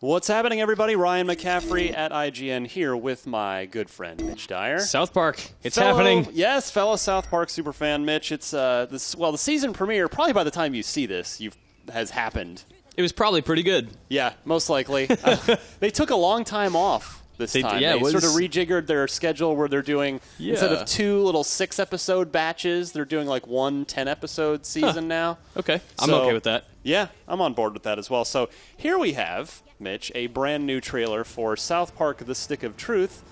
What's happening, everybody? Ryan McCaffrey at IGN here with my good friend Mitch Dyer. South Park, it's happening. Yes, fellow South Park superfan Mitch. It's the season premiere. Probably by the time you see this, has happened. It was probably pretty good. Yeah, most likely. They took a long time off this time. Yeah, they sort of rejiggered their schedule where they're doing instead of 2 little 6-episode batches, they're doing like 1 10-episode season now. Okay, I'm okay with that. Yeah, I'm on board with that as well. So here we have, Mitch, a brand new trailer for South Park: The Stick of Truth,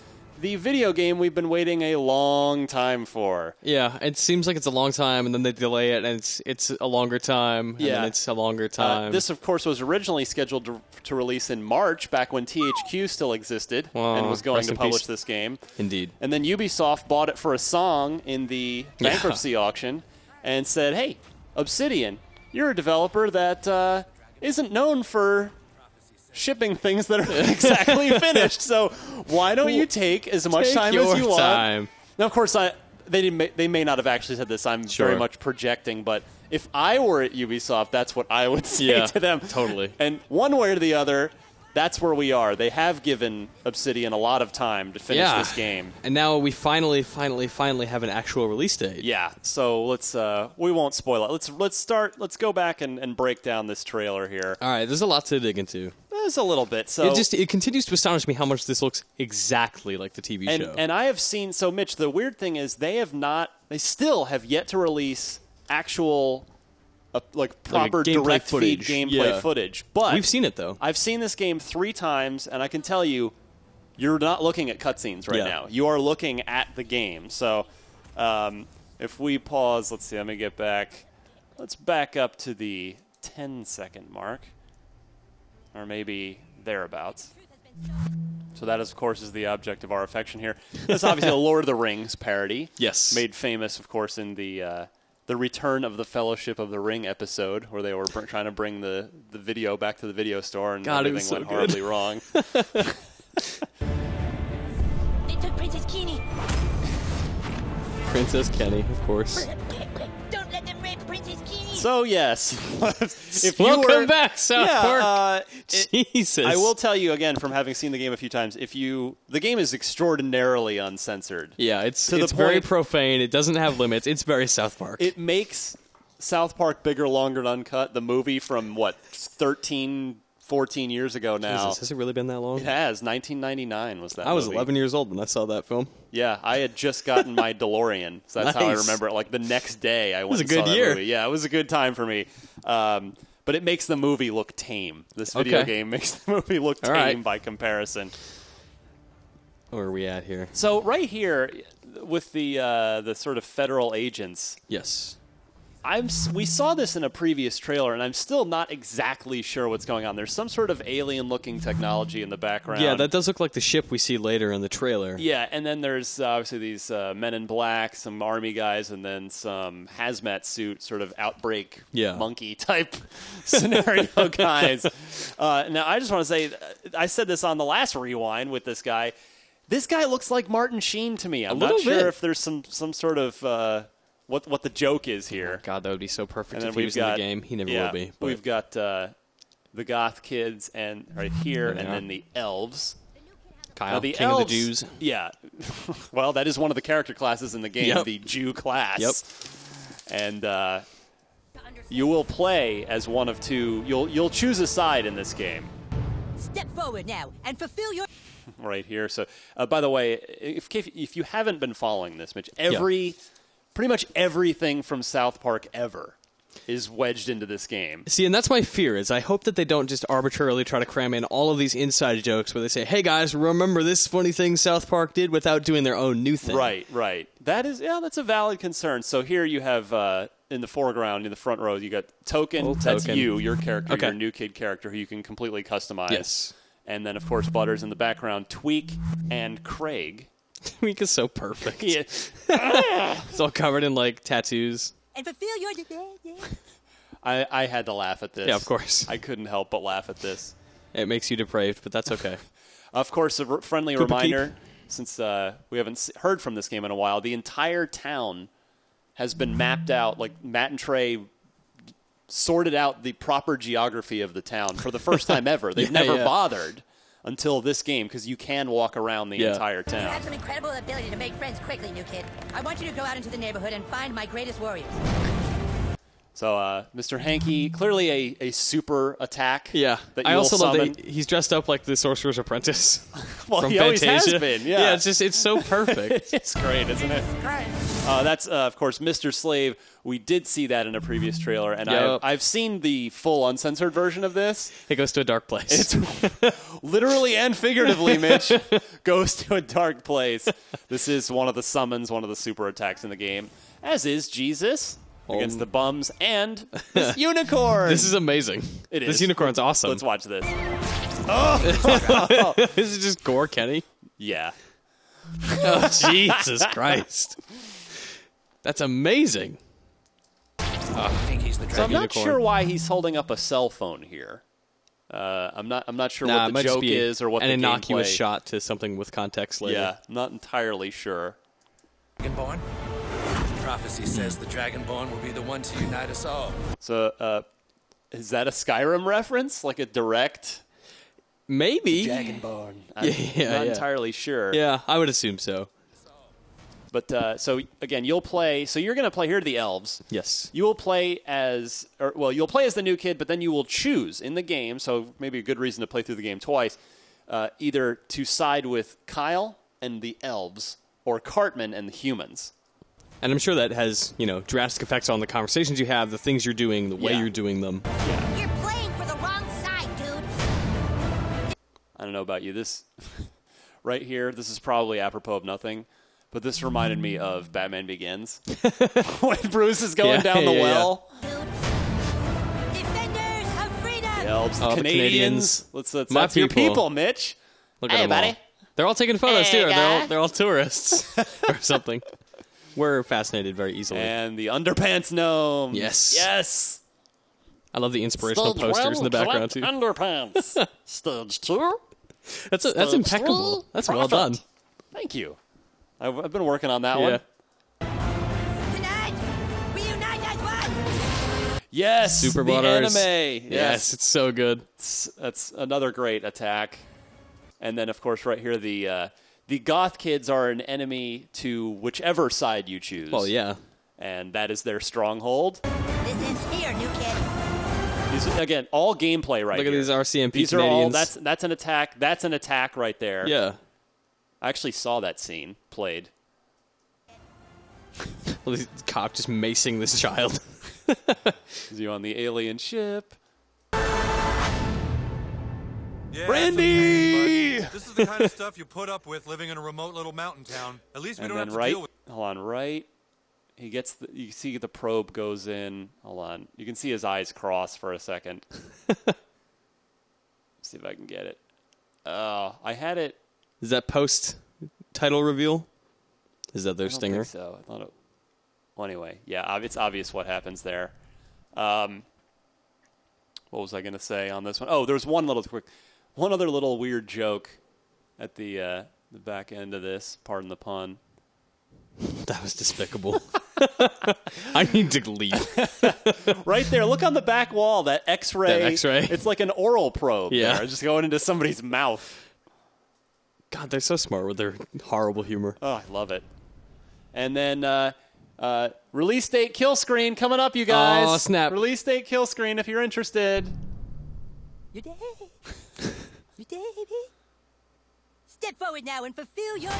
the video game we've been waiting a long time for. Yeah, it seems like it's a long time, and then they delay it, and it's a longer time, and then it's a longer time. This, of course, was originally scheduled to release in March, back when THQ still existed and was going to publish this game. Indeed. And then Ubisoft bought it for a song in the bankruptcy auction and said, hey, Obsidian, you're a developer that isn't known for shipping things that are exactly finished, so why don't you take as much time as you want? Now, of course, they may not have actually said this. I'm very much projecting, but if I were at Ubisoft, that's what I would say to them. Totally. And one way or the other, that's where we are. They have given Obsidian a lot of time to finish this game. And now we finally have an actual release date. Yeah, so let's we won't spoil it. Let's go back and break down this trailer here. All right, there's a lot to dig into. There's a little bit. So it continues to astonish me how much this looks exactly like the TV show. And I have seen, so Mitch, the weird thing is they still have yet to release actual proper direct feed gameplay footage. But we've seen it, though. I've seen this game 3 times, and I can tell you, you're not looking at cutscenes right now. You are looking at the game. So if we pause, let's see, let me get back. Let's back up to the 10-second mark, or maybe thereabouts. So that, of course, is the object of our affection here. That's obviously a Lord of the Rings parody. Yes. Made famous, of course, in the Return of the Fellowship of the Ring episode, where they were trying to bring the video back to the video store, and everything went horribly wrong. They took Princess Kenny. Princess Kenny, of course. Don't let them rape Princess Kenny. So, yes. Welcome back, South Park. Jesus. I will tell you, again, from having seen the game a few times, the game is extraordinarily uncensored. Yeah, it's very profane. It doesn't have limits. It's very South Park. It makes South Park Bigger, Longer, and Uncut, the movie from, 13, 14 years ago now. Jesus, has it really been that long? It has. 1999 was that movie. I was 11 years old when I saw that film. Yeah, I had just gotten my DeLorean, so that's how I remember it. Like, the next day I went and saw that movie. Yeah, it was a good time for me. But it makes the movie look tame. This video game makes the movie look tame by comparison. Where are we at here? So right here, with the sort of federal agents. Yes. We saw this in a previous trailer, and I'm still not exactly sure what's going on. There's some sort of alien-looking technology in the background. Yeah, that does look like the ship we see later in the trailer. Yeah, and then there's obviously these men in black, some army guys, and then some hazmat suit sort of outbreak monkey-type scenario guys. Now, I just want to say, I said this on the last Rewind with this guy. This guy looks like Martin Sheen to me. I'm not sure if there's some sort of... What the joke is here. Oh God, that would be so perfect if he was in the game. He never will be. But. We've got the goth kids and right here, and then the elves. Kyle, the King of the Jews. Yeah. Well, that is one of the character classes in the game, the Jew class. Yep. And you will play as one of 2. You'll choose a side in this game. Step forward now and fulfill your... Right here. So, by the way, if you haven't been following this, Mitch, pretty much everything from South Park ever is wedged into this game. See, and that's my fear, is I hope that they don't just arbitrarily try to cram in all of these inside jokes where they say, hey guys, remember this funny thing South Park did, without doing their own new thing. Right. That's a valid concern. So here you have, in the foreground, in the front row, you got Token. That's your character, your new kid character who you can completely customize. Yes. And then, of course, Butters in the background, Tweak and Craig. Tweak is so perfect. It's all covered in, tattoos. And fulfill your... I had to laugh at this. Yeah, of course. I couldn't help but laugh at this. It makes you depraved, but that's okay. Of course, a friendly reminder, since we haven't heard from this game in a while, the entire town has been mapped out. Like, Matt and Trey sorted out the proper geography of the town for the first time ever. They've never bothered until this game, because you can walk around the entire You town. have some incredible ability to make friends quickly, new kid. I want you to go out into the neighborhood and find my greatest warriors. So, Mr. Hanky, clearly a super attack. Yeah. That I you'll also love summon. that he's dressed up like the Sorcerer's Apprentice. Well, from he always Fantasia. has been, Yeah, it's so perfect. It's great, isn't it? That's, of course, Mr. Slave. We did see that in a previous trailer, and Yep. I've seen the full uncensored version of this. It goes to a dark place. It's literally and figuratively, Mitch, goes to a dark place. This is one of the summons, one of the super attacks in the game, as is Jesus against the bums and this unicorn. This is amazing. It is. This unicorn's awesome. Let's watch this. This is just gore Kenny. Yeah. Oh, Jesus Christ. That's amazing. So I'm not sure why he's holding up a cell phone here. I'm not sure Nah, it what the might just joke be is or what an the innocuous gameplay. shot to something with context later. Yeah, I'm not entirely sure. Dragonborn? Prophecy says the Dragonborn will be the one to unite us all. So, is that a Skyrim reference? Like a direct Maybe. Dragonborn? Yeah, I'm not yeah. entirely sure. Yeah, I would assume so. But so again, you'll play. So you're going to play. Here are the elves. Yes. You will play as, you'll play as the new kid, but then you will choose in the game. So maybe a good reason to play through the game twice, either to side with Kyle and the elves or Cartman and the humans. And I'm sure that has, drastic effects on the conversations you have, the things you're doing, the way Yeah. you're doing them. You're playing for the wrong side, dude. I don't know about you. This right here, this is probably apropos of nothing, but this reminded me of Batman Begins when Bruce is going down the well. Dude. Defenders of freedom. The elves, Oh, the Canadians. Canadians. That's your people, Mitch. Look at Hey, them all. buddy. They're all taking photos, Hey, too. guy. They're all tourists or something. We're fascinated very easily. And the underpants gnome. Yes. Yes. I love the inspirational posters in the background, too. Underpants. Stage 2. That's Stage impeccable. 3, That's well profit. done. Thank you. I've been working on that Yeah. one. Tonight, we unite as one. Yes. Super the Butters. anime. Yes, it's so good. That's another great attack. And then, of course, right here, the goth kids are an enemy to whichever side you choose. Well, yeah. And that is their stronghold. This ends here, new kid. These, again, all gameplay right Look at here. these RCMP These Canadians. are all, that's an attack. That's an attack right there. Yeah. I actually saw that scene played. Well, this cop just macing this child. Is you on the alien ship? Yeah, Brandy! it's okay, but this is the kind of stuff you put up with living in a remote little mountain town. At least we And don't then have to right, deal with. hold on, right. He gets you see the probe goes in. Hold on, you can see his eyes cross for a second. See if I can get it. Oh, I had it. Is that post title reveal? Is that their I don't stinger? think so. I thought it. Well, anyway, yeah, it's obvious what happens there. What was I going to say on this one? Oh, there's one other little weird joke at the back end of this. Pardon the pun. That was despicable. I need to leave. Right there, look on the back wall. That X-ray. That X-ray. It's like an oral probe. Yeah. there, just going into somebody's mouth. God, they're so smart with their horrible humor. Oh, I love it. And then release date kill screen coming up, you guys. Oh, snap. Release date kill screen if you're interested. You did. You did, baby. Step forward now and fulfill your.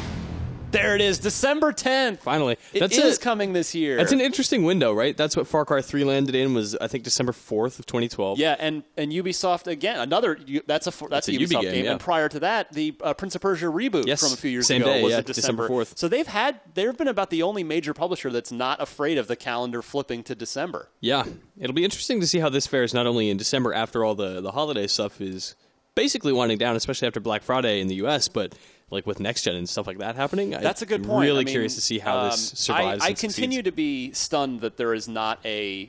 There it is, December 10th. Finally. It is coming this year. That's an interesting window, right? That's what Far Cry 3 landed in was, I think, December 4th of 2012. Yeah, and Ubisoft again. That's a a Ubisoft Ubi game. game, yeah. And prior to that, the Prince of Persia reboot Yes, from a few years same ago day, was yeah, in December. December 4th. So they've been about the only major publisher that's not afraid of the calendar flipping to December. Yeah. It'll be interesting to see how this fares not only in December after all the holiday stuff is basically winding down, especially after Black Friday in the U.S., but like with next gen and stuff like that happening. That's a good I'm point. really I mean, curious to see how this survives. I and continue succeeds. to be stunned that there is not a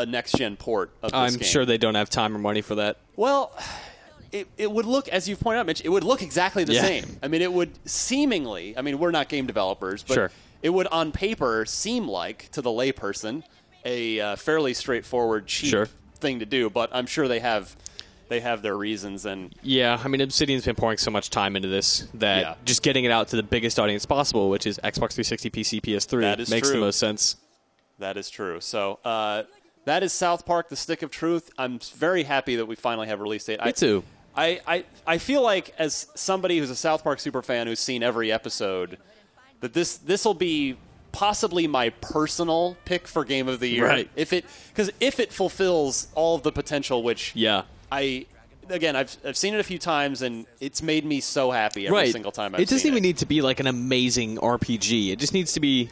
next gen port of this I'm game. sure they don't have time or money for that. Well, it would look, as you've pointed out, Mitch, it would look exactly the Yeah. same. I mean, it would seemingly, I mean, we're not game developers, but Sure. it would on paper seem like, to the layperson, a fairly straightforward, cheap thing to do, but I'm sure they have their reasons. And yeah, I mean, Obsidian's been pouring so much time into this that just getting it out to the biggest audience possible, which is Xbox 360, PC, PS3, makes the most sense. That is true. So that is South Park: The Stick of Truth. I'm very happy that we finally have a release date. Me too. I feel like, as somebody who's a South Park superfan who's seen every episode, that this will be possibly my personal pick for Game of the Year. Right. If it fulfills all of the potential, which I've seen it a few times, and it's made me so happy every single time I've seen it. It doesn't even need to be like an amazing RPG. It just needs to be,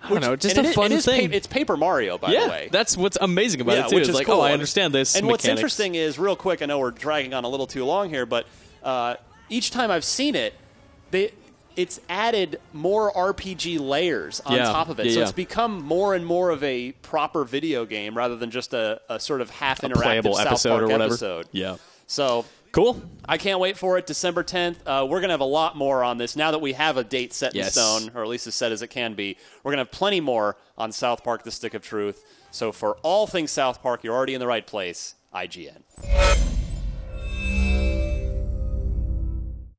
I don't know, just a fun thing. It's Paper Mario, by the way. That's what's amazing about it, too. Which is like, cool. I understand this And mechanics. what's interesting is, real quick, I know we're dragging on a little too long here, but each time I've seen it, it's added more RPG layers on top of it. So it's become more and more of a proper video game rather than just a sort of half-interactive playable South episode Park or whatever. episode. Yeah. So cool. I can't wait for it. December 10th. We're going to have a lot more on this now that we have a date set in stone, or at least as set as it can be. We're going to have plenty more on South Park: The Stick of Truth. So for all things South Park, you're already in the right place. IGN.